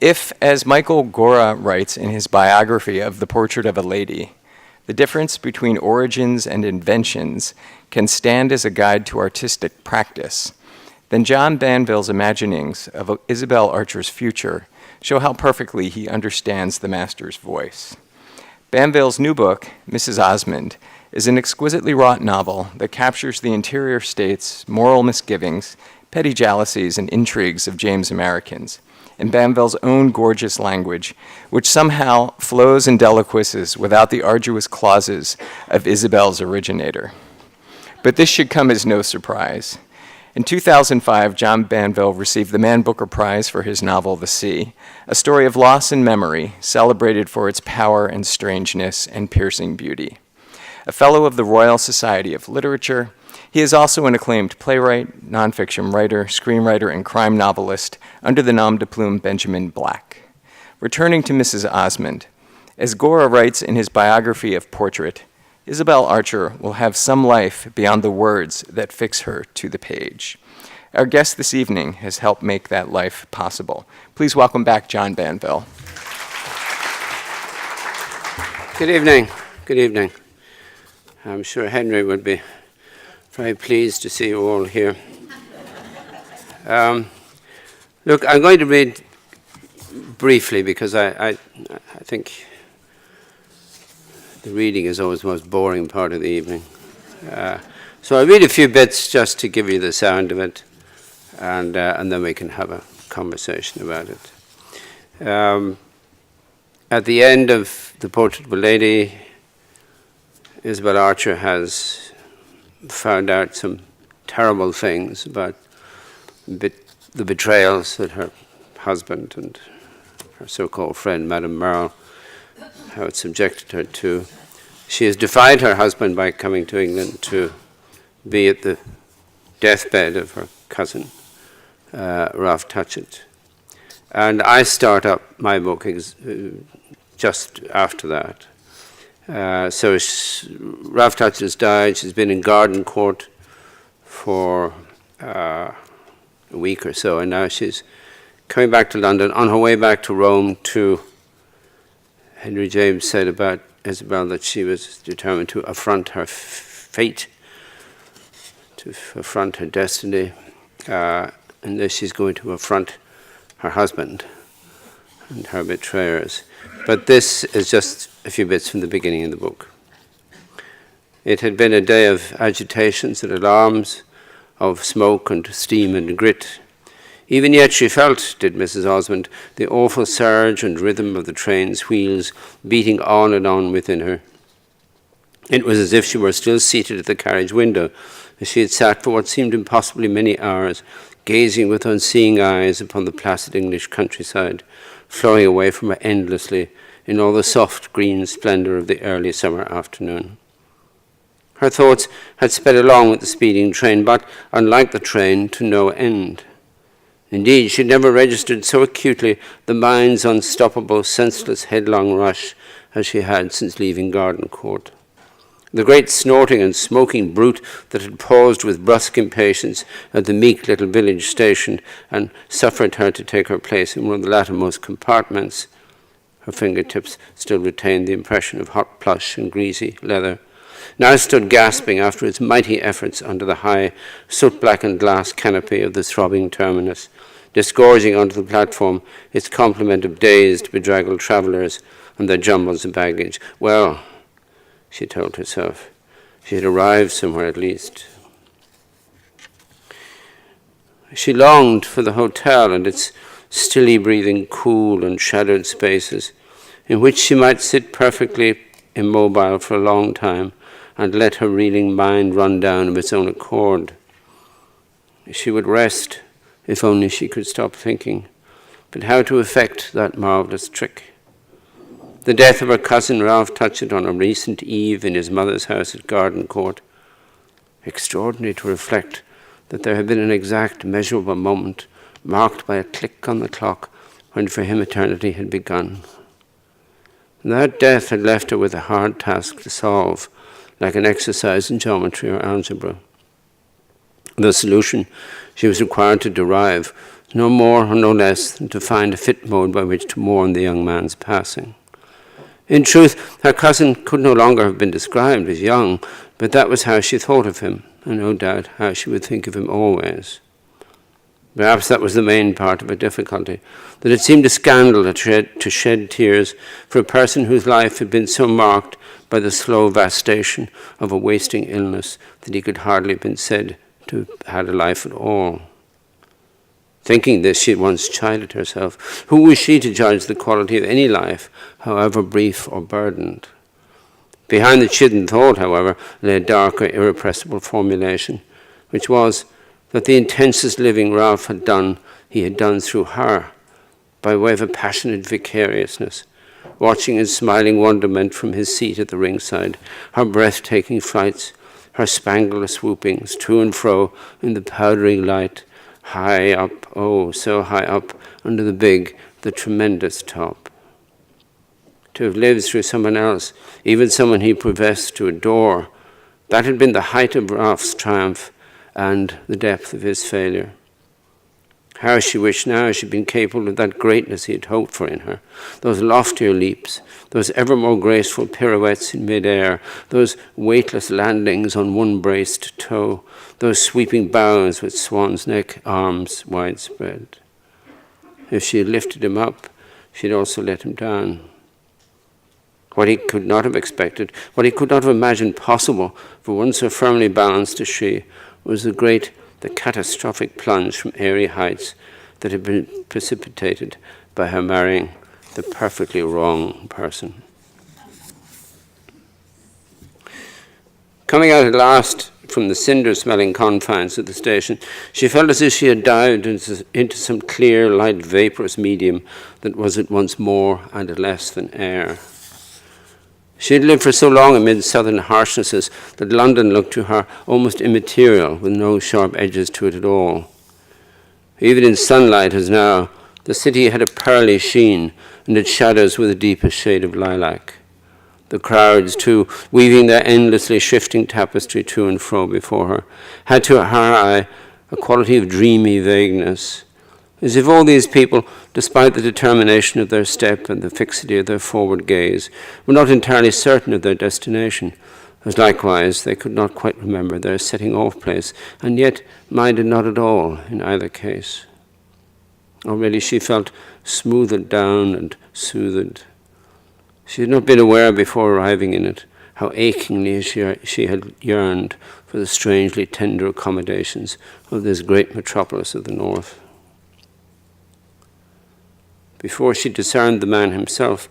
If, as Michael Gora writes in his biography of The Portrait of a Lady, the difference between origins and inventions can stand as a guide to artistic practice, then John Banville's imaginings of Isabelle Archer's future show how perfectly he understands the master's voice. Banville's new book, Mrs. Osmond, is an exquisitely wrought novel that captures the interior states, moral misgivings, petty jealousies, and intrigues of James Americans in Banville's own gorgeous language, which somehow flows and deliquesces without the arduous clauses of Isabelle's originator. But this should come as no surprise. In 2005, John Banville received the Man Booker Prize for his novel, The Sea, a story of loss and memory, celebrated for its power and strangeness and piercing beauty. A fellow of the Royal Society of Literature, he is also an acclaimed playwright, nonfiction writer, screenwriter, and crime novelist under the nom de plume Benjamin Black. Returning to Mrs. Osmond, as Gora writes in his biography of Portrait, Isabelle Archer will have some life beyond the words that fix her to the page. Our guest this evening has helped make that life possible. Please welcome back John Banville. Good evening. Good evening. I'm sure Henry would be very pleased to see you all here. Look, I'm going to read briefly because I think the reading is always the most boring part of the evening. So I'll read a few bits just to give you the sound of it, and then we can have a conversation about it. At the end of The Portrait of a Lady, Isabelle Archer has found out some terrible things about the betrayals that her husband and her so-called friend, Madame Merle, how it subjected her to. She has defied her husband by coming to England to be at the deathbed of her cousin, Ralph Touchett. And I start up my book just after that. So Ralph Touchett has died. She's been in Garden Court for a week or so, and now she's coming back to London. On her way back to Rome, Henry James said about Isabelle that she was determined to affront her fate, to affront her destiny, and that she's going to affront her husband and her betrayers. But this is just a few bits from the beginning of the book. It had been a day of agitations and alarms, of smoke and steam and grit. Even yet she felt, did Mrs. Osmond, the awful surge and rhythm of the train's wheels beating on and on within her. It was as if she were still seated at the carriage window, as she had sat for what seemed impossibly many hours, gazing with unseeing eyes upon the placid English countryside, flowing away from her endlessly in all the soft green splendor of the early summer afternoon. Her thoughts had sped along with the speeding train, but, unlike the train, to no end. Indeed, she had never registered so acutely the mind's unstoppable, senseless, headlong rush as she had since leaving Garden Court. The great snorting and smoking brute that had paused with brusque impatience at the meek little village station and suffered her to take her place in one of the lattermost compartments. Her fingertips still retained the impression of hot plush and greasy leather, now stood gasping after its mighty efforts under the high, soot-blackened glass canopy of the throbbing terminus, disgorging onto the platform its complement of dazed, bedraggled travellers and their jumbles of baggage. Well, she told herself, she had arrived somewhere at least. She longed for the hotel and its stilly breathing, cool and shadowed spaces in which she might sit perfectly immobile for a long time and let her reeling mind run down of its own accord. She would rest if only she could stop thinking. But how to effect that marvelous trick? The death of her cousin Ralph Touchett on a recent eve in his mother's house at Garden Court. Extraordinary to reflect that there had been an exact measurable moment marked by a click on the clock when for him eternity had begun. And that death had left her with a hard task to solve, like an exercise in geometry or algebra. The solution she was required to derive, no more or no less than to find a fit mode by which to mourn the young man's passing. In truth, her cousin could no longer have been described as young, but that was how she thought of him, and no doubt how she would think of him always. Perhaps that was the main part of her difficulty, that it seemed a scandal to shed tears for a person whose life had been so marked by the slow vastation of a wasting illness that he could hardly have been said to have had a life at all. Thinking this, she at once chided herself. Who was she to judge the quality of any life, however brief or burdened? Behind the chidden thought, however, lay a darker, irrepressible formulation, which was that the intensest living Ralph had done, he had done through her, by way of a passionate vicariousness, watching in smiling wonderment from his seat at the ringside, her breathtaking flights, her spangled swoopings to and fro in the powdering light, high up, oh, so high up, under the big, the tremendous top. To have lived through someone else, even someone he professed to adore, that had been the height of Ralph's triumph and the depth of his failure. How she wished now she'd been capable of that greatness he had hoped for in her, those loftier leaps, those ever more graceful pirouettes in mid-air, those weightless landings on one braced toe, those sweeping bows with swan's neck arms widespread. If she had lifted him up, she'd also let him down. What he could not have expected, what he could not have imagined possible for one so firmly balanced as she, was the catastrophic plunge from airy heights that had been precipitated by her marrying the perfectly wrong person. Coming out at last from the cinder-smelling confines of the station, she felt as if she had dived into some clear, light, vaporous medium that was at once more and less than air. She had lived for so long amid southern harshnesses that London looked to her almost immaterial, with no sharp edges to it at all. Even in sunlight as now, the city had a pearly sheen, and its shadows were the deepest shade of lilac. The crowds, too, weaving their endlessly shifting tapestry to and fro before her, had to her eye a quality of dreamy vagueness, as if all these people, despite the determination of their step and the fixity of their forward gaze, were not entirely certain of their destination, as likewise they could not quite remember their setting-off place, and yet minded not at all in either case. Already she felt smoothed down and soothed. She had not been aware before arriving in it how achingly she had yearned for the strangely tender accommodations of this great metropolis of the north. Before she discerned the man himself,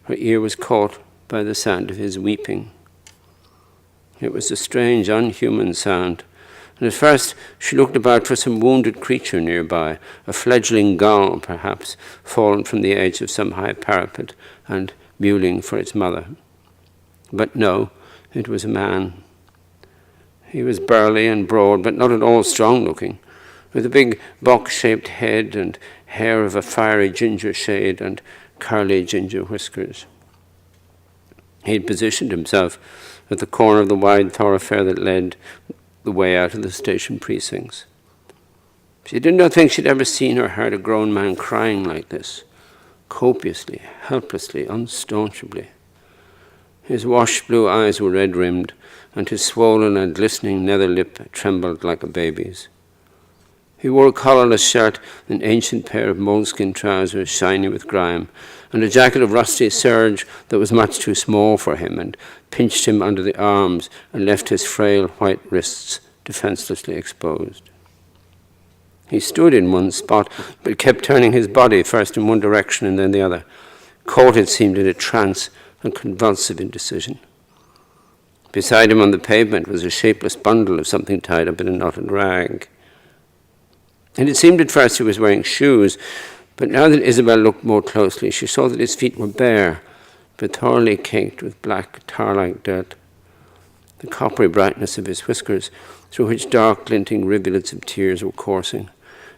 her ear was caught by the sound of his weeping. It was a strange, unhuman sound, and at first she looked about for some wounded creature nearby, a fledgling gull, perhaps, fallen from the edge of some high parapet and mewling for its mother. But no, it was a man. He was burly and broad, but not at all strong-looking, with a big box-shaped head and hair of a fiery ginger shade and curly ginger whiskers. He had positioned himself at the corner of the wide thoroughfare that led the way out of the station precincts. She did not think she'd ever seen or heard a grown man crying like this, copiously, helplessly, unstaunchably. His washed blue eyes were red-rimmed, and his swollen and glistening nether lip trembled like a baby's. He wore a collarless shirt, an ancient pair of moleskin trousers shiny with grime, and a jacket of rusty serge that was much too small for him and pinched him under the arms and left his frail white wrists defenselessly exposed. He stood in one spot, but kept turning his body first in one direction and then the other, caught, it seemed, in a trance and convulsive indecision. Beside him on the pavement was a shapeless bundle of something tied up in a knotted rag. And it seemed at first he was wearing shoes, but now that Isabelle looked more closely, she saw that his feet were bare, but thoroughly caked with black tar-like dirt. The coppery brightness of his whiskers, through which dark glinting rivulets of tears were coursing,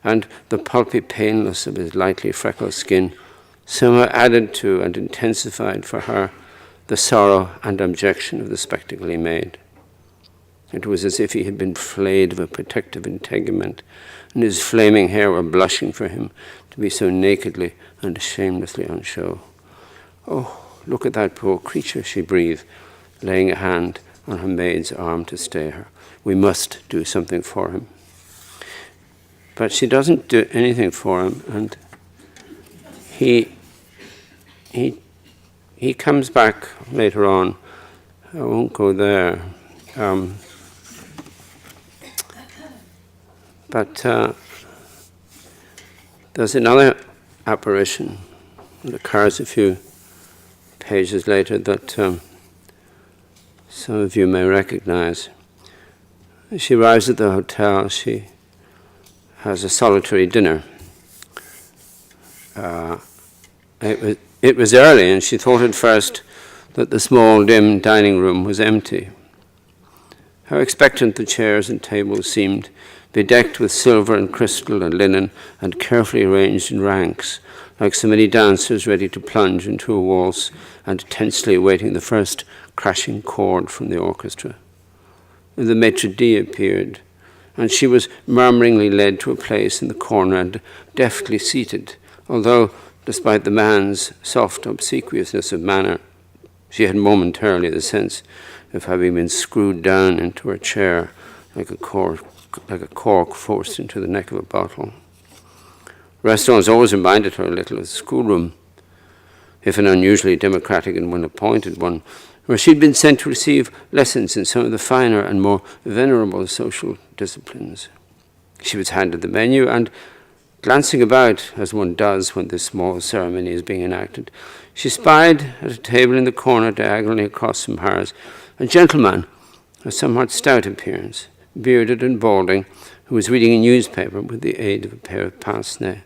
and the pulpy paleness of his lightly freckled skin, somehow added to and intensified for her the sorrow and abjection of the spectacle he made. It was as if he had been flayed of a protective integument, and his flaming hair were blushing for him to be so nakedly and shamelessly on show. "Oh, look at that poor creature," she breathed, laying a hand on her maid's arm to stay her. "We must do something for him." But she doesn't do anything for him, and he comes back later on. I won't go there. But there's another apparition that occurs a few pages later that some of you may recognize. She arrives at the hotel. She has a solitary dinner. It was early, and she thought at first that the small, dim dining room was empty. How expectant the chairs and tables seemed, bedecked with silver and crystal and linen, and carefully arranged in ranks, like so many dancers ready to plunge into a waltz and tensely awaiting the first crashing chord from the orchestra. The maitre d' appeared, and she was murmuringly led to a place in the corner and deftly seated, although, despite the man's soft obsequiousness of manner, she had momentarily the sense of having been screwed down into her chair like a cork forced into the neck of a bottle. Restaurants always reminded her a little of the schoolroom, if an unusually democratic and well-appointed one, where she'd been sent to receive lessons in some of the finer and more venerable social disciplines. She was handed the menu, and glancing about, as one does when this small ceremony is being enacted, she spied at a table in the corner diagonally across from hers a gentleman of somewhat stout appearance, bearded and balding, who was reading a newspaper with the aid of a pair of pince-nez.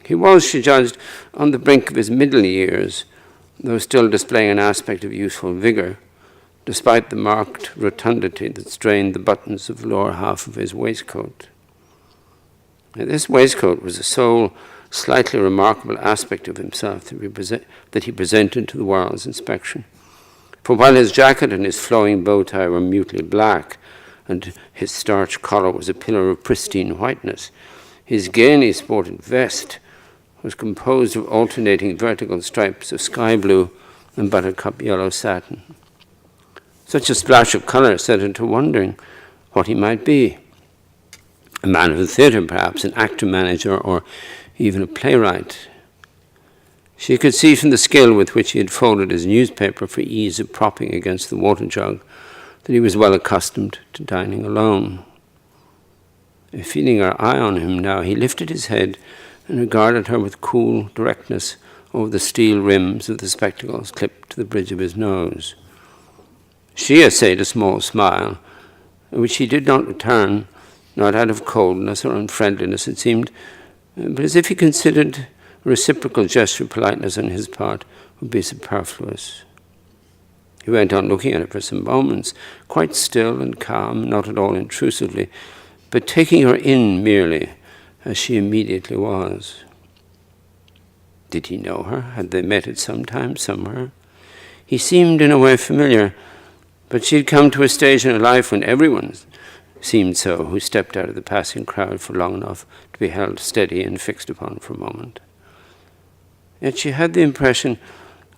He was, she judged, on the brink of his middle years, though still displaying an aspect of youthful vigor, despite the marked rotundity that strained the buttons of the lower half of his waistcoat. Now, this waistcoat was the sole slightly remarkable aspect of himself that he presented to the world's inspection. For while his jacket and his flowing bow tie were mutely black, and his starched collar was a pillar of pristine whiteness, his gaily sported vest was composed of alternating vertical stripes of sky blue and buttercup yellow satin. Such a splash of colour set her to wondering what he might be. A man of the theatre, perhaps, an actor-manager, or even a playwright. She could see from the skill with which he had folded his newspaper for ease of propping against the water jug that he was well accustomed to dining alone. Feeling her eye on him now, he lifted his head and regarded her with cool directness over the steel rims of the spectacles clipped to the bridge of his nose. She essayed a small smile, which he did not return, not out of coldness or unfriendliness, it seemed, but as if he considered a reciprocal gesture of politeness on his part would be superfluous. He went on looking at her for some moments, quite still and calm, not at all intrusively, but taking her in merely, as she immediately was. Did he know her? Had they met at some time, somewhere? He seemed in a way familiar, but she had come to a stage in her life when everyone seemed so who stepped out of the passing crowd for long enough to be held steady and fixed upon for a moment. Yet she had the impression,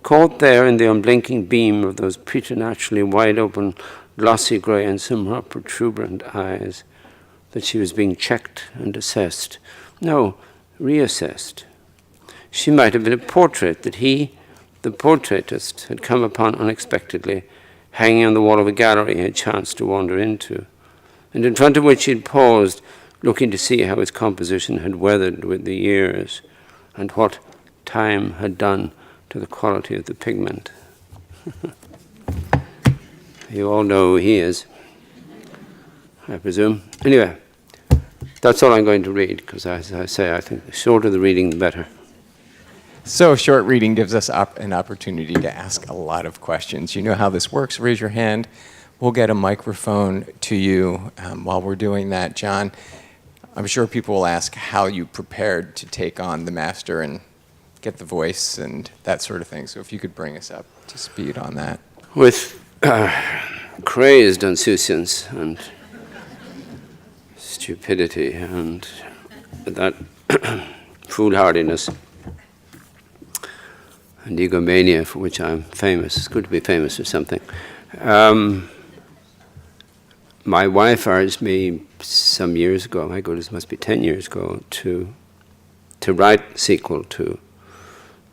caught there in the unblinking beam of those preternaturally wide-open, glossy grey and somewhat protuberant eyes, that she was being checked and assessed. No, reassessed. She might have been a portrait that he, the portraitist, had come upon unexpectedly, hanging on the wall of a gallery he had chanced to wander into, and in front of which he had paused, looking to see how its composition had weathered with the years, and what time had done to the quality of the pigment. You all know who he is, I presume. Anyway, that's all I'm going to read, because as I say, I think the shorter the reading, the better. So short reading gives us an opportunity to ask a lot of questions. You know how this works. Raise your hand. We'll get a microphone to you while we're doing that. John, I'm sure people will ask how you prepared to take on the master and get the voice and that sort of thing. So if you could bring us up to speed on that. With crazed insouciance and stupidity and that foolhardiness and egomania for which I'm famous. It's good to be famous for something. My wife urged me some years ago, my goodness, must be 10 years ago, to write a sequel to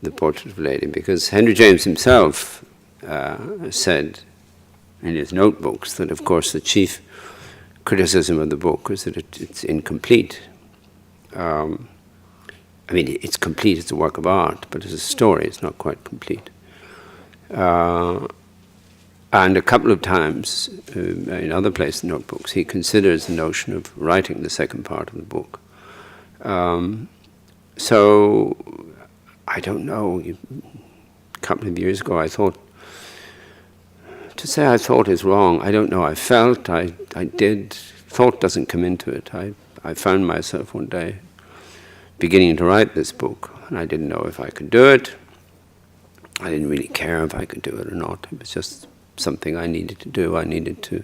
The Portrait of a Lady, because Henry James himself said in his notebooks that, of course, the chief criticism of the book was that it's incomplete. I mean, it's complete as a work of art, but as a story, it's not quite complete. And a couple of times, in other places in notebooks, he considers the notion of writing the second part of the book. So, I don't know, a couple of years ago I thought, to say I thought is wrong. I don't know, I felt, I did. Thought doesn't come into it. I found myself one day beginning to write this book, and I didn't know if I could do it. I didn't really care if I could do it or not. It was just something I needed to do. I needed to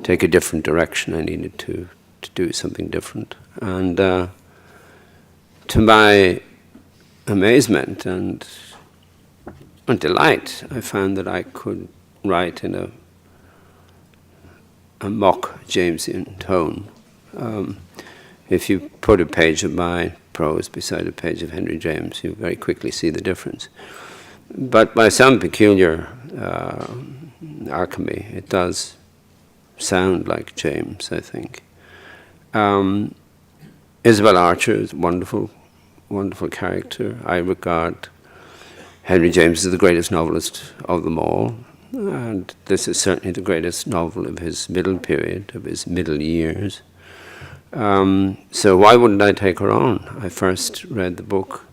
take a different direction. I needed to do something different. And to my amazement and delight, I found that I could write in a mock Jamesian tone. If you put a page of my prose beside a page of Henry James, you very quickly see the difference. But by some peculiar alchemy, it does sound like James, I think. Isabelle Archer is a wonderful, wonderful character. I regard Henry James as the greatest novelist of them all, and this is certainly the greatest novel of his middle period, of his middle years. So why wouldn't I take her on? I first read the book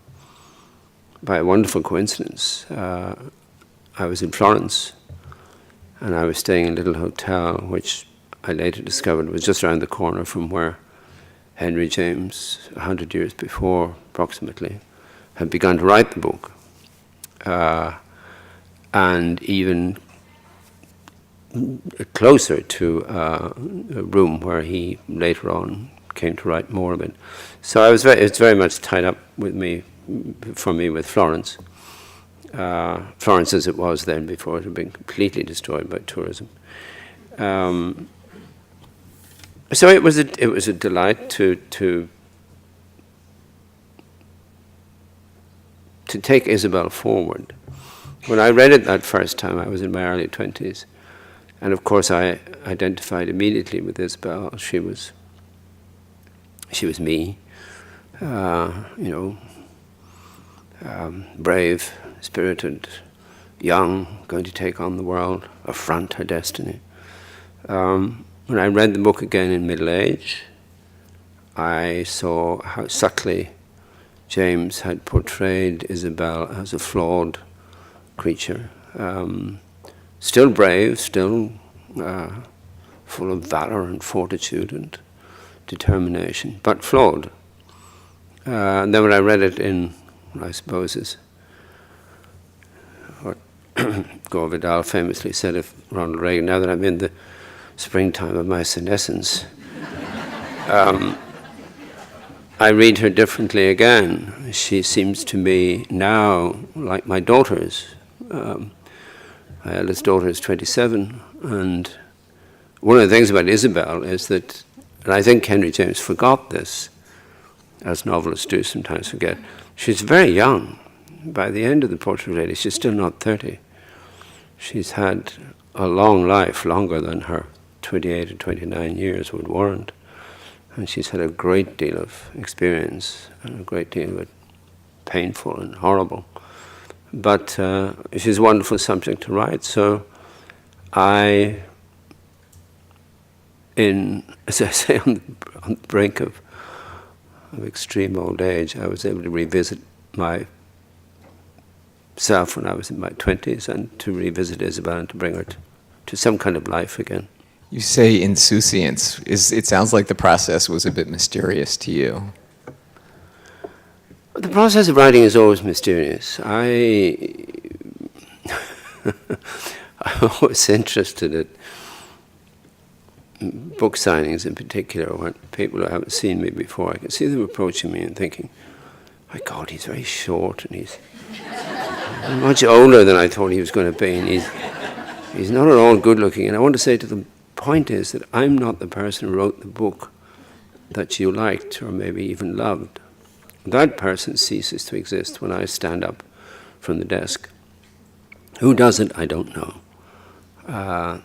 by a wonderful coincidence. I was in Florence, and I was staying in a little hotel, which I later discovered was just around the corner from where Henry James, 100 years before, approximately, had begun to write the book. And even closer to a room where he later on came to write more of it. So it's very much tied up with me, for me, with Florence. Florence as it was then, before it had been completely destroyed by tourism. So it was a delight to take Isabelle forward. When I read it that first time, I was in my early 20s. And of course, I identified immediately with Isabelle. She was me, brave, spirited, young, going to take on the world, affront her destiny. When I read the book again in middle age, I saw how subtly James had portrayed Isabelle as a flawed creature. Still brave, still full of valor and fortitude and determination, but flawed. And then when I read it in, I suppose, is what Gore Vidal famously said of Ronald Reagan, now that I'm in the springtime of my senescence, I read her differently again. She seems to me now like my daughters. My eldest daughter is 27, and one of the things about Isabelle is that, and I think Henry James forgot this, as novelists do sometimes forget, she's very young. By the end of The Portrait of a Lady, she's still not 30. She's had a long life, longer than her 28 or 29 years would warrant. And she's had a great deal of experience, and a great deal of it painful and horrible. But she's a wonderful subject to write. So as I say, on the brink of extreme old age, I was able to revisit myself when I was in my 20s, and to revisit Isabelle and to bring her to some kind of life again. You say insouciance. It sounds like the process was a bit mysterious to you. The process of writing is always mysterious. I'm always interested in book signings in particular, when people who haven't seen me before, I can see them approaching me and thinking, my God, he's very short and he's much older than I thought he was going to be, and he's not at all good looking. And I want to say to them, the point is that I'm not the person who wrote the book that you liked or maybe even loved. That person ceases to exist when I stand up from the desk. Who does it? I don't know.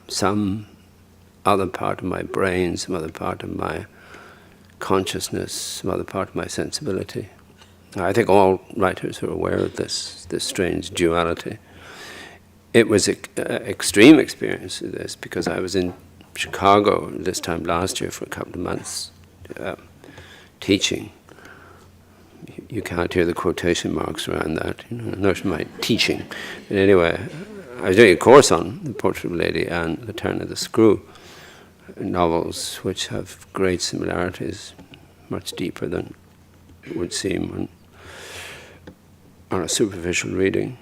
Some other part of my brain, some other part of my consciousness, some other part of my sensibility. I think all writers are aware of this strange duality. It was an extreme experience of this because I was in Chicago this time last year for a couple of months teaching. You can't hear the quotation marks around that, not my teaching. But anyway, I was doing a course on The Vulture Lady and The Turn of the Screw, novels which have great similarities, much deeper than it would seem on a superficial reading.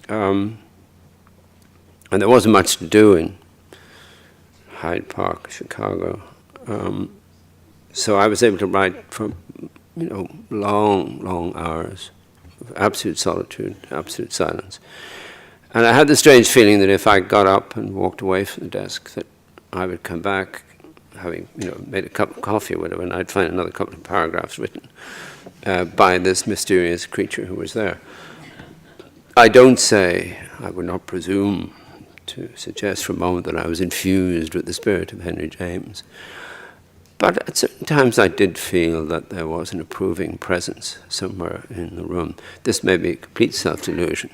And there wasn't much to do in Hyde Park, Chicago. So I was able to write for long hours of absolute solitude, absolute silence. And I had the strange feeling that if I got up and walked away from the desk, that I would come back, having made a cup of coffee or whatever, and I'd find another couple of paragraphs written by this mysterious creature who was there. I would not presume to suggest for a moment that I was infused with the spirit of Henry James. But at certain times I did feel that there was an approving presence somewhere in the room. This may be a complete self-delusion.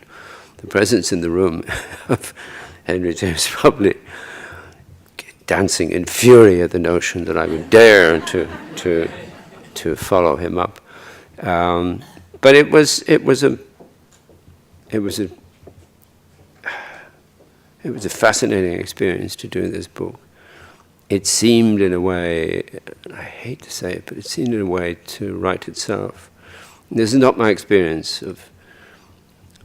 The presence in the room of Henry James probably dancing in fury at the notion that I would dare to follow him up. But it was a fascinating experience to do this book. It seemed in a way, I hate to say it, but it seemed in a way to write itself. This is not my experience of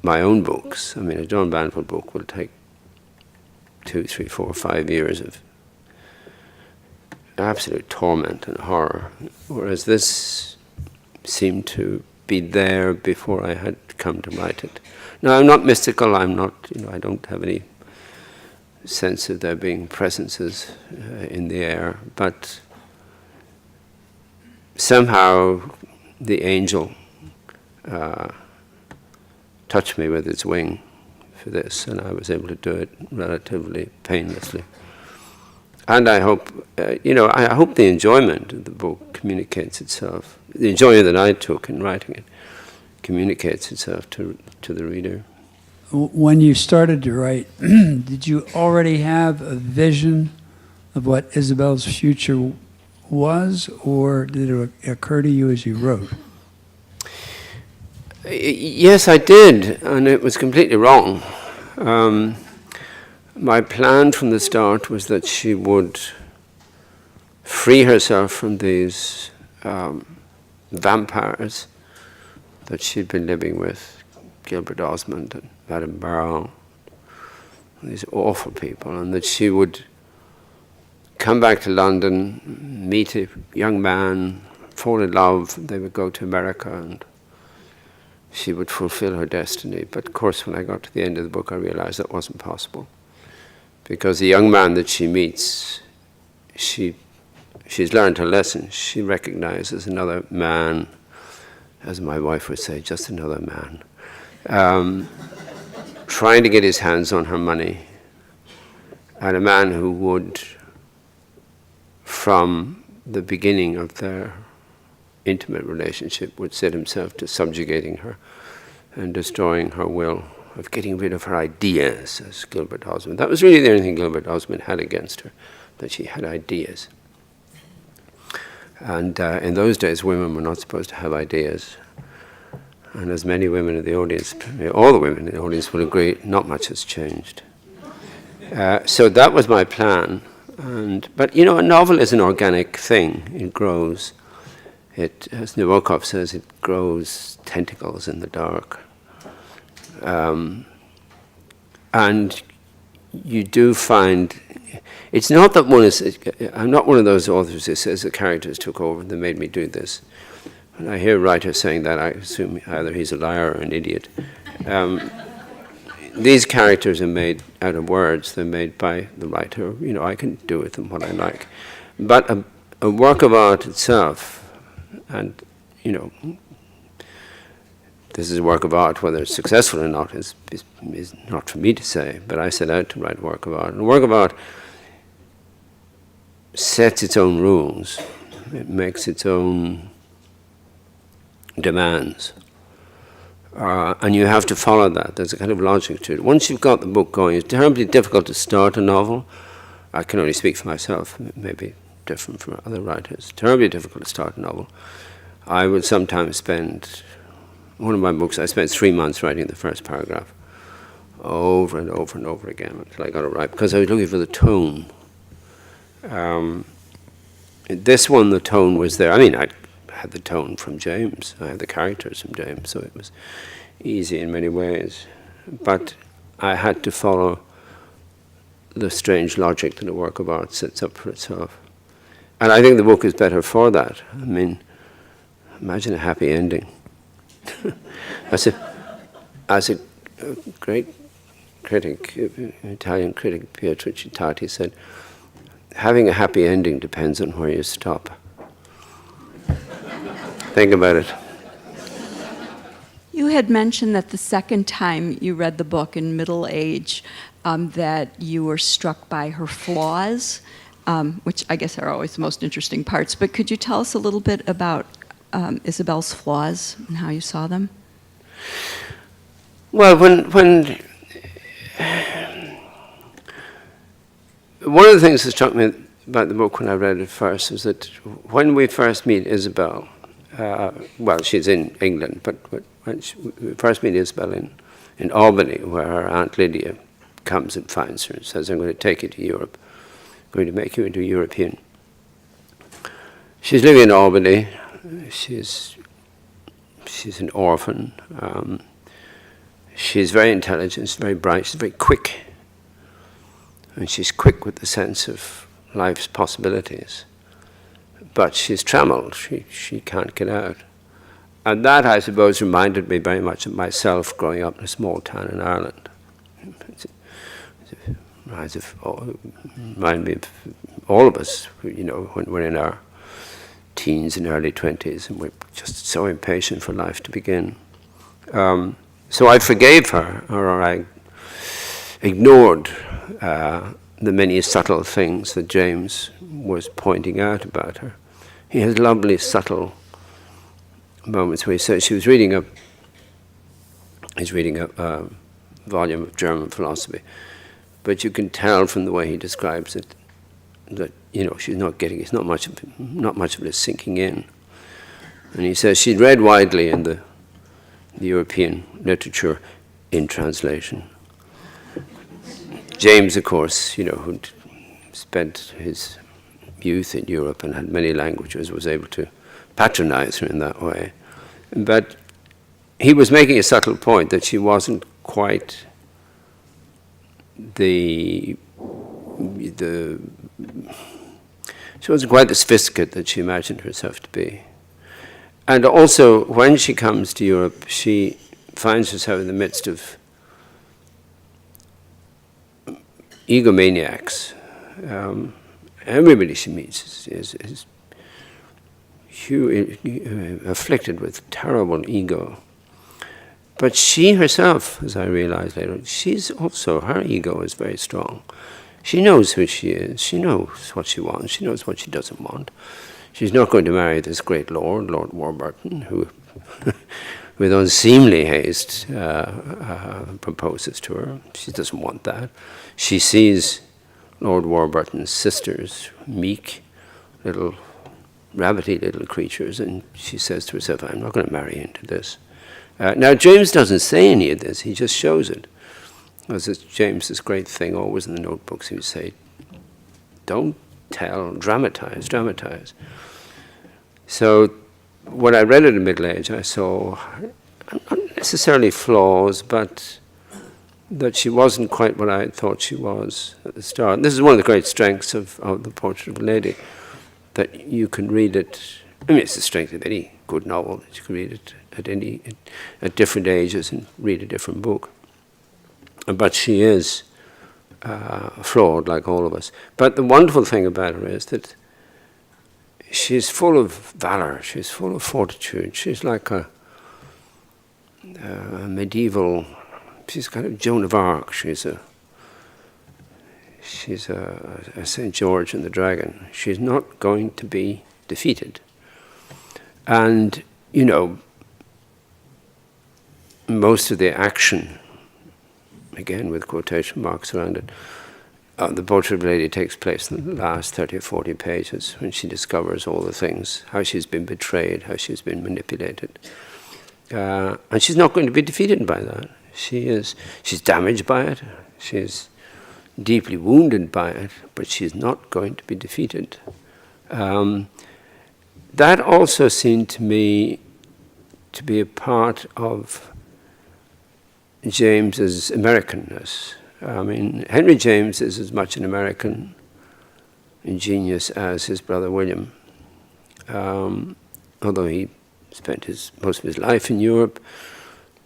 my own books. I mean, a John Banville book will take 2, 3, 4, 5 years of absolute torment and horror, whereas this seemed to be there before I had come to write it. Now, I'm not mystical, I don't have any sense of there being presences in the air, but somehow the angel touched me with its wing for this, and I was able to do it relatively painlessly. And I hope, I hope the enjoyment of the book communicates itself. The enjoyment that I took in writing it communicates itself to the reader. When you started to write, did you already have a vision of what Isabelle's future was, or did it occur to you as you wrote? Yes, I did, and it was completely wrong. My plan from the start was that she would free herself from these vampires that she'd been living with, Gilbert Osmond and Madame Barrow, these awful people, and that she would come back to London, meet a young man, fall in love, and they would go to America, and she would fulfill her destiny. But of course, when I got to the end of the book, I realized that wasn't possible. Because the young man that she meets, she's learned her lesson. She recognizes another man, as my wife would say, just another man, trying to get his hands on her money, and a man who would, from the beginning of their intimate relationship, would set himself to subjugating her and destroying her will, of getting rid of her ideas, as Gilbert Osmond. That was really the only thing Gilbert Osmond had against her, that she had ideas. And in those days, women were not supposed to have ideas. And as many women in the audience, all the women in the audience will agree, not much has changed. So that was my plan. But a novel is an organic thing. It grows. It, as Nabokov says, it grows tentacles in the dark. And you do find, it's not that one is, I'm not one of those authors who says the characters took over and they made me do this. When I hear writers saying that, I assume either he's a liar or an idiot. These characters are made out of words. They're made by the writer. You know, I can do with them what I like. But a work of art itself, and, you know, this is a work of art, whether it's successful or not is not for me to say, but I set out to write a work of art. And a work of art sets its own rules. It makes its own demands. And you have to follow that. There's a kind of logic to it. Once you've got the book going, it's terribly difficult to start a novel. I can only speak for myself, maybe different from other writers. Terribly difficult to start a novel. I would sometimes spend, one of my books, I spent 3 months writing the first paragraph over and over and over again until I got it right, because I was looking for the tone. This one, the tone was there. I mean, I had the tone from James. I had the characters from James, so it was easy in many ways. But I had to follow the strange logic that a work of art sets up for itself. And I think the book is better for that. I mean, imagine a happy ending. As a great critic, Italian critic, Pietro Tait, said, having a happy ending depends on where you stop. Think about it. You had mentioned that the second time you read the book in middle age, that you were struck by her flaws, which I guess are always the most interesting parts. But could you tell us a little bit about Isabelle's flaws and how you saw them? Well, when one of the things that struck me about the book when I read it first was that when we first meet Isabelle, well, she's in England, but when we first meet Isabelle in Albany, where her Aunt Lydia comes and finds her and says, I'm going to take you to Europe, I'm going to make you into a European. She's living in Albany. She's an orphan. She's very intelligent, she's very bright, she's very quick. And she's quick with the sense of life's possibilities. But she's trammeled, she can't get out. And that, I suppose, reminded me very much of myself growing up in a small town in Ireland. Remind me of all of us, you know, when we're in our teens and early 20s, and we're just so impatient for life to begin. So I forgave her, or I ignored the many subtle things that James was pointing out about her. He has lovely, subtle moments where he says he's reading a volume of German philosophy, but you can tell from the way he describes it that, you know, she's not getting, it's not much of it is sinking in. And he says she'd read widely in the European literature in translation. James, of course, you know, who'd spent his youth in Europe and had many languages, was able to patronize her in that way. But he was making a subtle point that she wasn't quite she wasn't quite the sophisticate that she imagined herself to be. And also, when she comes to Europe, she finds herself in the midst of egomaniacs. Everybody she meets is afflicted with terrible ego. But she herself, as I realized later, her ego is very strong. She knows who she is, she knows what she wants, she knows what she doesn't want. She's not going to marry this great Lord Warburton, who with unseemly haste proposes to her. She doesn't want that. She sees Lord Warburton's sisters, meek, little, rabbity little creatures, and she says to herself, I'm not going to marry into this. Now, James doesn't say any of this, he just shows it. As James's great thing, always in the notebooks, he would say, don't tell, dramatize. So when I read it in middle age, I saw not necessarily flaws, but that she wasn't quite what I thought she was at the start. And this is one of the great strengths of The Portrait of a Lady, that you can read it. I mean, it's the strength of any good novel, that you can read it at different ages and read a different book. But she is flawed, like all of us. But the wonderful thing about her is that she's full of valor, she's full of fortitude, she's like a medieval, she's kind of Joan of Arc, she's a St. George and the Dragon. She's not going to be defeated. And, you know, most of the action, again with quotation marks around it, The Vulture Lady takes place in the last 30 or 40 pages when she discovers all the things, how she's been betrayed, how she's been manipulated. And she's not going to be defeated by that. She's damaged by it, she's deeply wounded by it, but she's not going to be defeated. That also seemed to me to be a part of James's Americanness. I mean, Henry James is as much an American in genius as his brother William. Although he spent most of his life in Europe,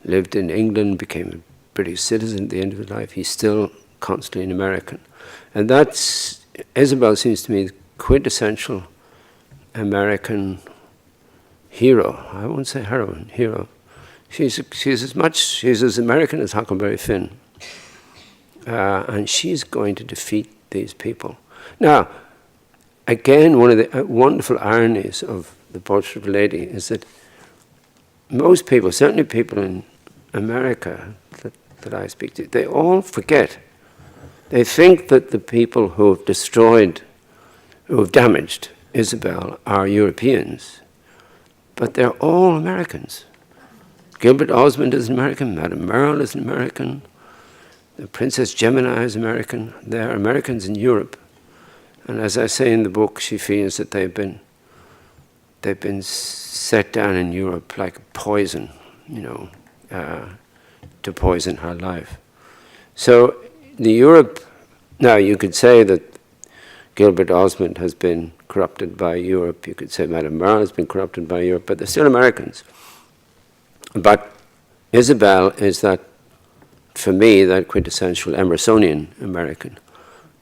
lived in England, became a British citizen at the end of his life, he's still constantly an American. And that's, Isabelle seems to me the quintessential American hero. I won't say heroine, hero. She's as American as Huckleberry Finn. And she's going to defeat these people. Now, again, one of the wonderful ironies of The Portrait of a Lady is that most people, certainly people in America that I speak to, they all forget. They think that the people who have destroyed, who have damaged Isabelle are Europeans, but they're all Americans. Gilbert Osmond is an American, Madame Merle is an American, the Princess Gemini is American. They're Americans in Europe. And as I say in the book, she feels that they've been set down in Europe like poison, you know, to poison her life. So the Europe, now you could say that Gilbert Osmond has been corrupted by Europe. You could say Madame Merle has been corrupted by Europe, but they're still Americans. But Isabelle is that, for me, that quintessential Emersonian American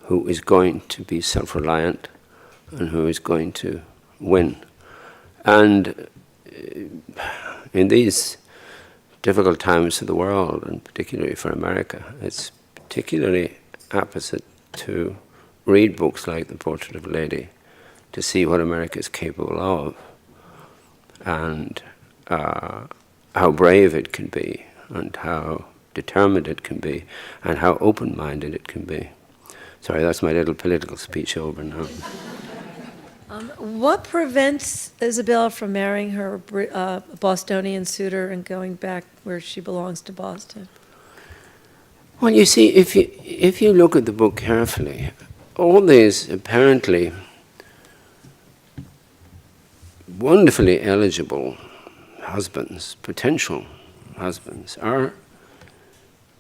who is going to be self-reliant and who is going to win. And in these difficult times of the world, and particularly for America, it's particularly apposite to read books like The Portrait of a Lady to see what America is capable of and how brave it can be and how determined it can be and how open-minded it can be. Sorry, that's my little political speech over now. What prevents Isabelle from marrying her Bostonian suitor and going back where she belongs to Boston? Well, you see, if you look at the book carefully, all these apparently wonderfully eligible husbands, potential husbands,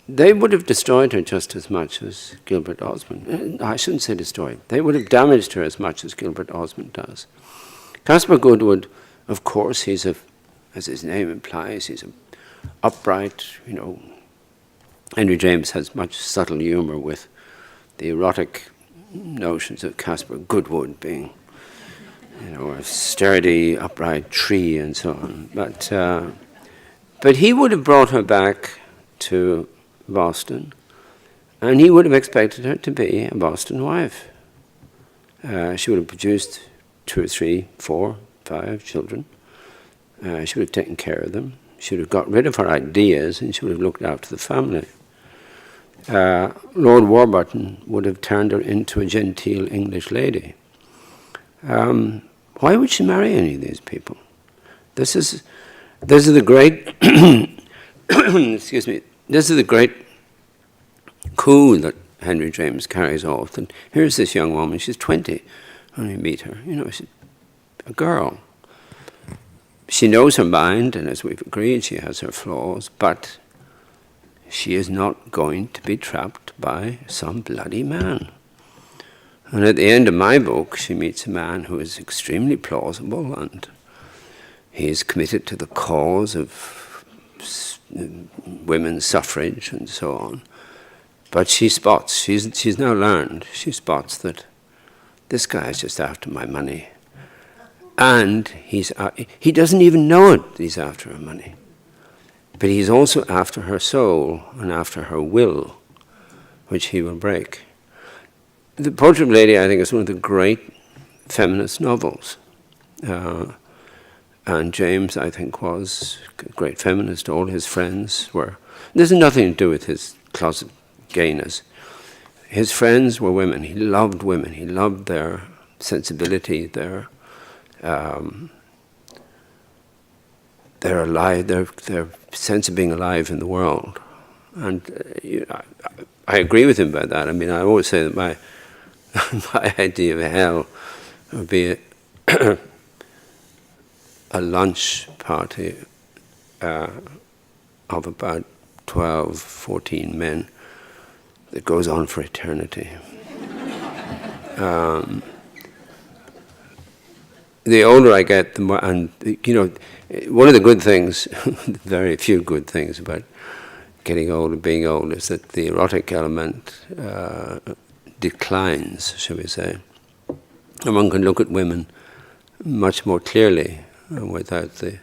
they would have destroyed her just as much as Gilbert Osmond. I shouldn't say destroyed. They would have damaged her as much as Gilbert Osmond does. Caspar Goodwood, of course, as his name implies, he's an upright, you know. Henry James has much subtle humor with the erotic notions of Caspar Goodwood being, you know, a sturdy, upright tree and so on. But he would have brought her back to Boston, and he would have expected her to be a Boston wife. She would have produced 2 or 3, 4, 5 children. She would have taken care of them. She would have got rid of her ideas, and she would have looked after the family. Lord Warburton would have turned her into a genteel English lady. Why would she marry any of these people? This is the great excuse me. This is the great coup that Henry James carries off. And here's this young woman, she's 20 when we meet her. You know, she's a girl. She knows her mind, and as we've agreed, she has her flaws, but she is not going to be trapped by some bloody man. And at the end of my book, she meets a man who is extremely plausible, and he is committed to the cause of women's suffrage and so on. But she spots, she's now learned, she spots that this guy is just after my money. And he doesn't even know it, he's after her money. But he's also after her soul and after her will, which he will break. The Vulture Lady, I think, is one of the great feminist novels. And James, I think, was a great feminist. All his friends were. This has nothing to do with his closet gayness. His friends were women. He loved women. He loved their sensibility, their sense of being alive in the world. And I agree with him about that. I mean, I always say that my idea of hell would be a lunch party of about 12, 14 men that goes on for eternity. The older I get, the more, and one of the good things, very few good things about getting old and being old, is that the erotic element declines, shall we say. And one can look at women much more clearly without the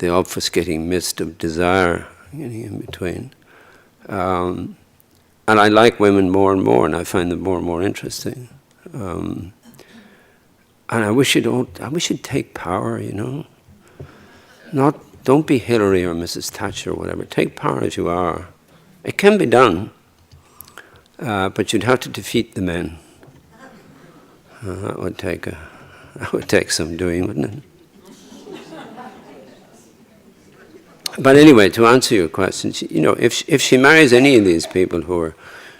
obfuscating mist of desire in between. And I like women more and more, and I find them more and more interesting. And I wish you'd take power, Don't be Hillary or Mrs. Thatcher or whatever. Take power as you are. It can be done, but you'd have to defeat the men. That would take some doing, wouldn't it? But anyway, to answer your question, if she marries any of these people who are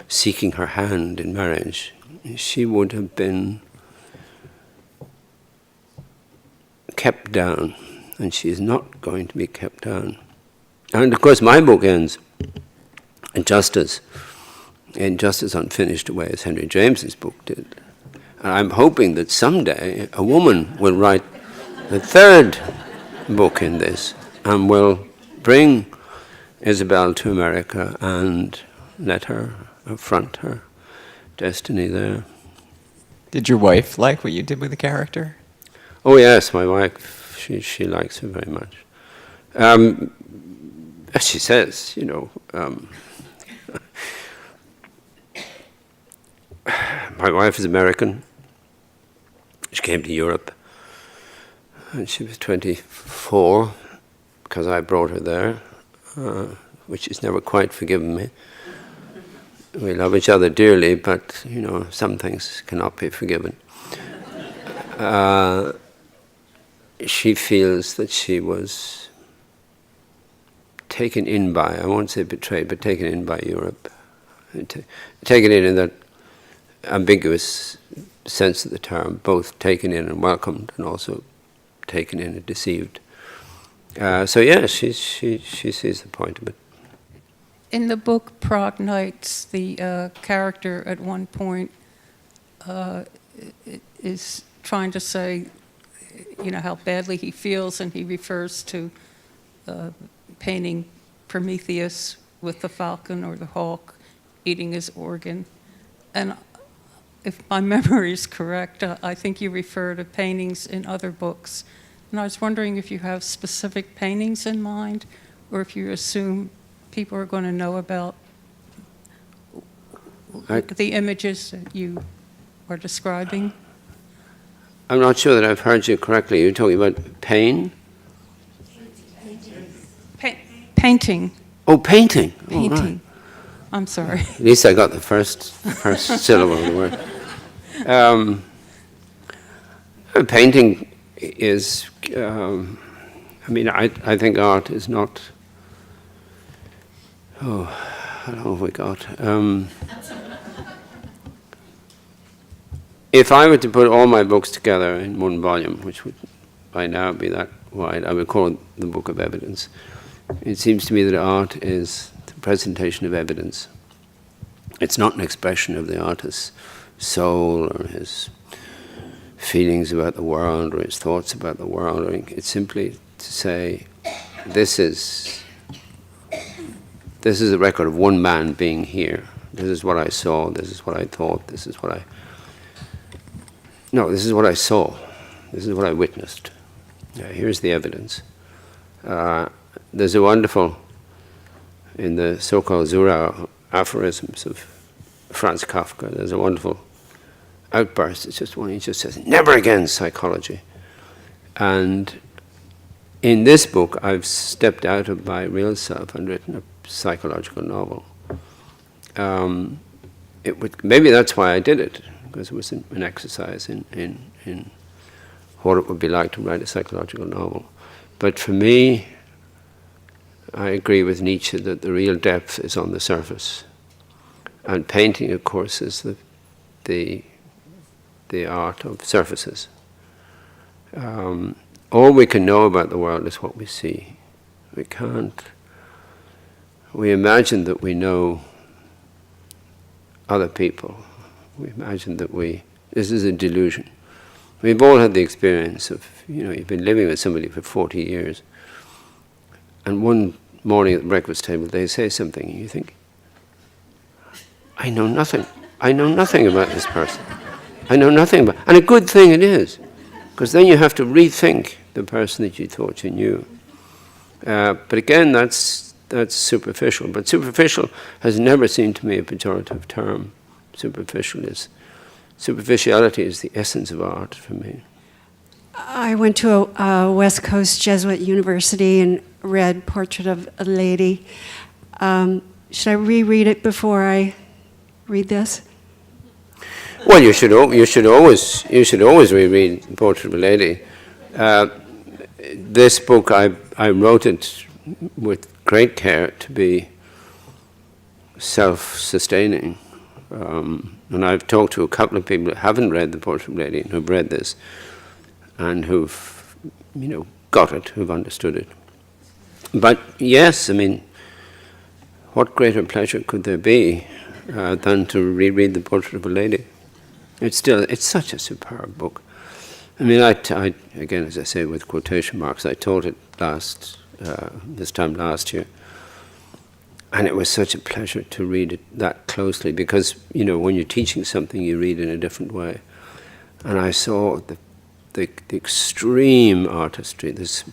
seeking her hand in marriage, she would have been kept down, and she is not going to be kept down. And of course, my book ends just as unfinished a way as Henry James's book did. And I'm hoping that someday a woman will write the third book in this and will bring Isabelle to America and let her affront her destiny there. Did your wife like what you did with the character? Oh yes, my wife, she likes her very much. As she says, my wife is American. She came to Europe, and she was 24 because I brought her there, which she's never quite forgiven me. We love each other dearly, but, some things cannot be forgiven. She feels that she was taken in by, I won't say betrayed, but taken in by Europe. Taken in that ambiguous sense of the term, both taken in and welcomed, and also taken in and deceived. So yeah, she sees the point of it. In the book, Prognites, the character at one point is trying to say, how badly he feels, and he refers to painting Prometheus with the falcon or the hawk eating his organ. And if my memory is correct, I think you refer to paintings in other books. And I was wondering if you have specific paintings in mind, or if you assume people are going to know about the images that you are describing. I'm not sure that I've heard you correctly. You're talking about pain? Painting. Oh, painting. Painting. Oh, right. I'm sorry. At least I got the first syllable of the word. Painting is, I think art is not, how long have we got? If I were to put all my books together in one volume, which would by now be that wide, I would call it the Book of Evidence. It seems to me that art is the presentation of evidence. It's not an expression of the artist's soul or his feelings about the world or his thoughts about the world. It's simply to say, this is a record of one man being here. This is what I saw, this is what I thought, this is what I saw. This is what I witnessed. Here's the evidence. There's a wonderful, in the so-called Zura aphorisms of Franz Kafka, there's a wonderful outburst. It's just one, he just says, never again psychology. And in this book, I've stepped out of my real self and written a psychological novel. Maybe that's why I did it, because it was an exercise in what it would be like to write a psychological novel. But for me, I agree with Nietzsche that the real depth is on the surface. And painting, of course, is the art of surfaces. All we can know about the world is what we see. We imagine that we know other people. We imagine that this is a delusion. We've all had the experience of, you've been living with somebody for 40 years, and one morning at the breakfast table they say something, and you think, I know nothing. I know nothing about this person. I know nothing about, and a good thing it is, because then you have to rethink the person that you thought you knew. But again, that's superficial. But superficial has never seemed to me a pejorative term. Superficiality is the essence of art for me. I went to a West Coast Jesuit university and read Portrait of a Lady. Should I reread it before I read this? Well, you should always reread Portrait of a Lady. This book, I wrote it with great care to be self-sustaining. And I've talked to a couple of people who haven't read the Portrait of a Lady and who've read this and who've, got it, who've understood it. But yes, what greater pleasure could there be than to reread the Portrait of a Lady? It's such a superb book. I again, as I say, with quotation marks, I taught it this time last year. And it was such a pleasure to read it that closely because, when you're teaching something, you read in a different way. And I saw the extreme artistry, this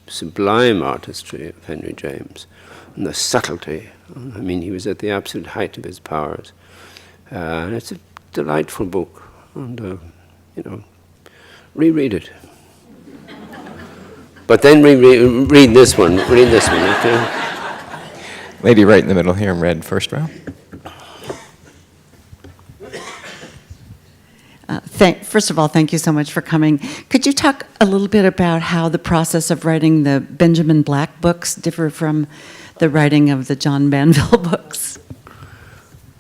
sublime artistry of Henry James, and the subtlety. He was at the absolute height of his powers. And it's a delightful book. And, reread it. But then read this one. Read this one, okay? Lady right in the middle here in red, first row. First of all, thank you so much for coming. Could you talk a little bit about how the process of writing the Benjamin Black books differ from the writing of the John Banville books?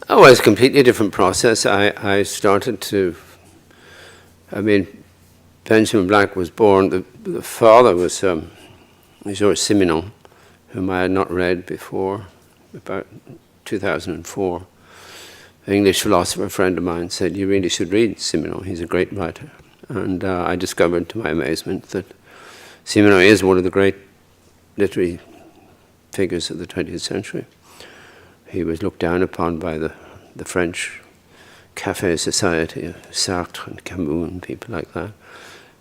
Oh, it's a completely different process. I started to... Benjamin Black was born... The father was Georges Simenon, whom I had not read before, about 2004. An English philosopher friend of mine said, you really should read Simenon, he's a great writer. And I discovered to my amazement that Simenon is one of the great literary figures of the 20th century. He was looked down upon by the French café society of Sartre and Camus and people like that.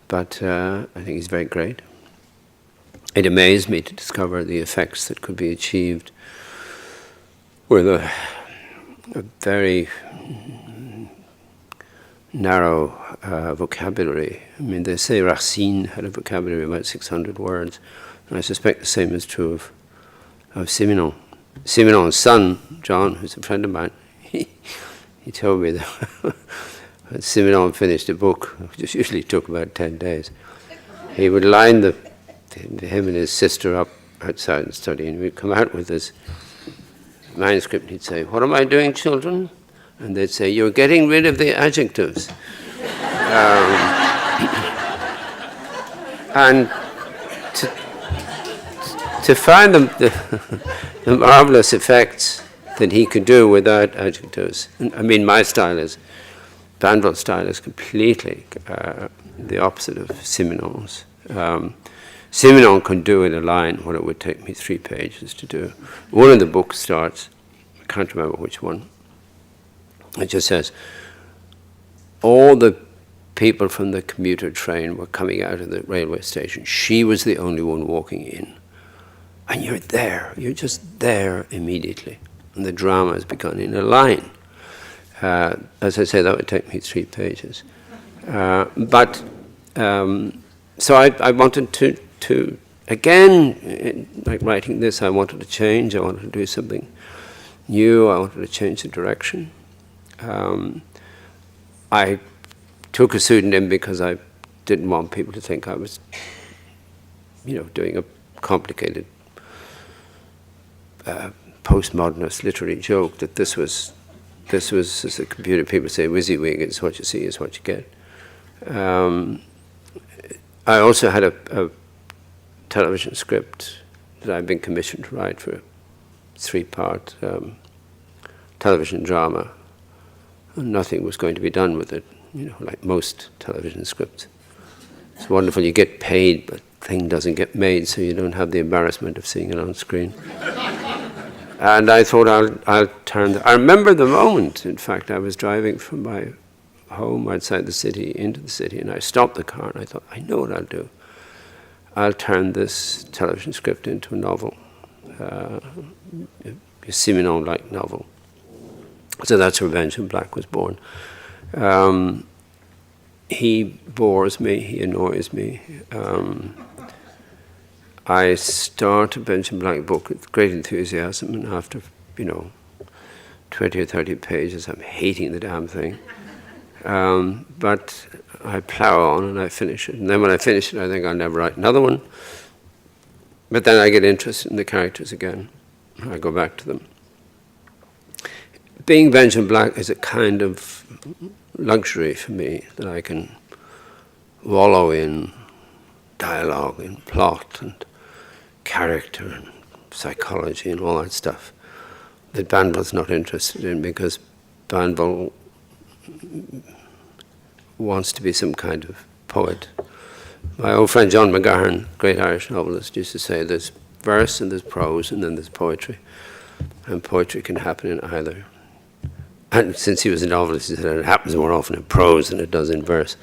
But I think he's very great. It amazed me to discover the effects that could be achieved with a very narrow vocabulary. They say Racine had a vocabulary of about 600 words, and I suspect the same is true of Simenon. Simenon's son, John, who's a friend of mine, he told me that when Simenon finished a book, which usually took about 10 days, he would line him and his sister up outside and study, and we'd come out with this manuscript, and he'd say, what am I doing, children? And they'd say, you're getting rid of the adjectives. And to find them, the marvelous effects that he could do without adjectives. I mean, my style is, Banville's style is completely the opposite of Simenon's. Simenon can do in a line what it would take me 3 pages to do. One of the books starts, I can't remember which one, it just says, all the people from the commuter train were coming out of the railway station. She was the only one walking in. And you're there, you're just there immediately. And the drama has begun in a line. As I say, that would take me 3 pages. So I wanted to again, like writing this, I wanted to change, I wanted to do something new, I wanted to change the direction. I took a pseudonym because I didn't want people to think I was, doing a complicated postmodernist literary joke, that this was, as the computer people say, WYSIWYG, it's what you see is what you get. I also had a television script that I'd been commissioned to write for a 3-part television drama. And nothing was going to be done with it, like most television scripts. It's wonderful, you get paid, but the thing doesn't get made, so you don't have the embarrassment of seeing it on screen. And I thought I'll turn. I remember the moment, in fact, I was driving from my home outside the city into the city, and I stopped the car and I thought, I know what I'll do. I'll turn this television script into a novel, a Simenon-like novel. So that's where Benjamin Black was born. He bores me, he annoys me. I start a Benjamin Black book with great enthusiasm, and after, 20 or 30 pages, I'm hating the damn thing. But I plow on and I finish it. And then when I finish it, I think I'll never write another one. But then I get interested in the characters again. I go back to them. Being Benjamin Black is a kind of luxury for me, that I can wallow in dialogue and plot and character and psychology and all that stuff that Banville's not interested in, because Banville wants to be some kind of poet. My old friend John McGahern, great Irish novelist, used to say there's verse and there's prose and then there's poetry. And poetry can happen in either. And since he was a novelist, he said it happens more often in prose than it does in verse.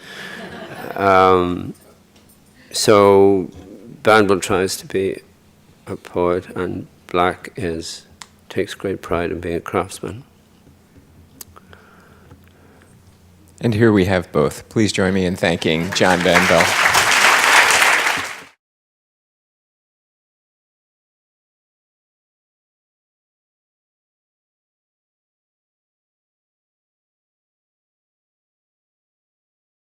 So Banville tries to be a poet, and Black takes great pride in being a craftsman. And here we have both. Please join me in thanking John Banville.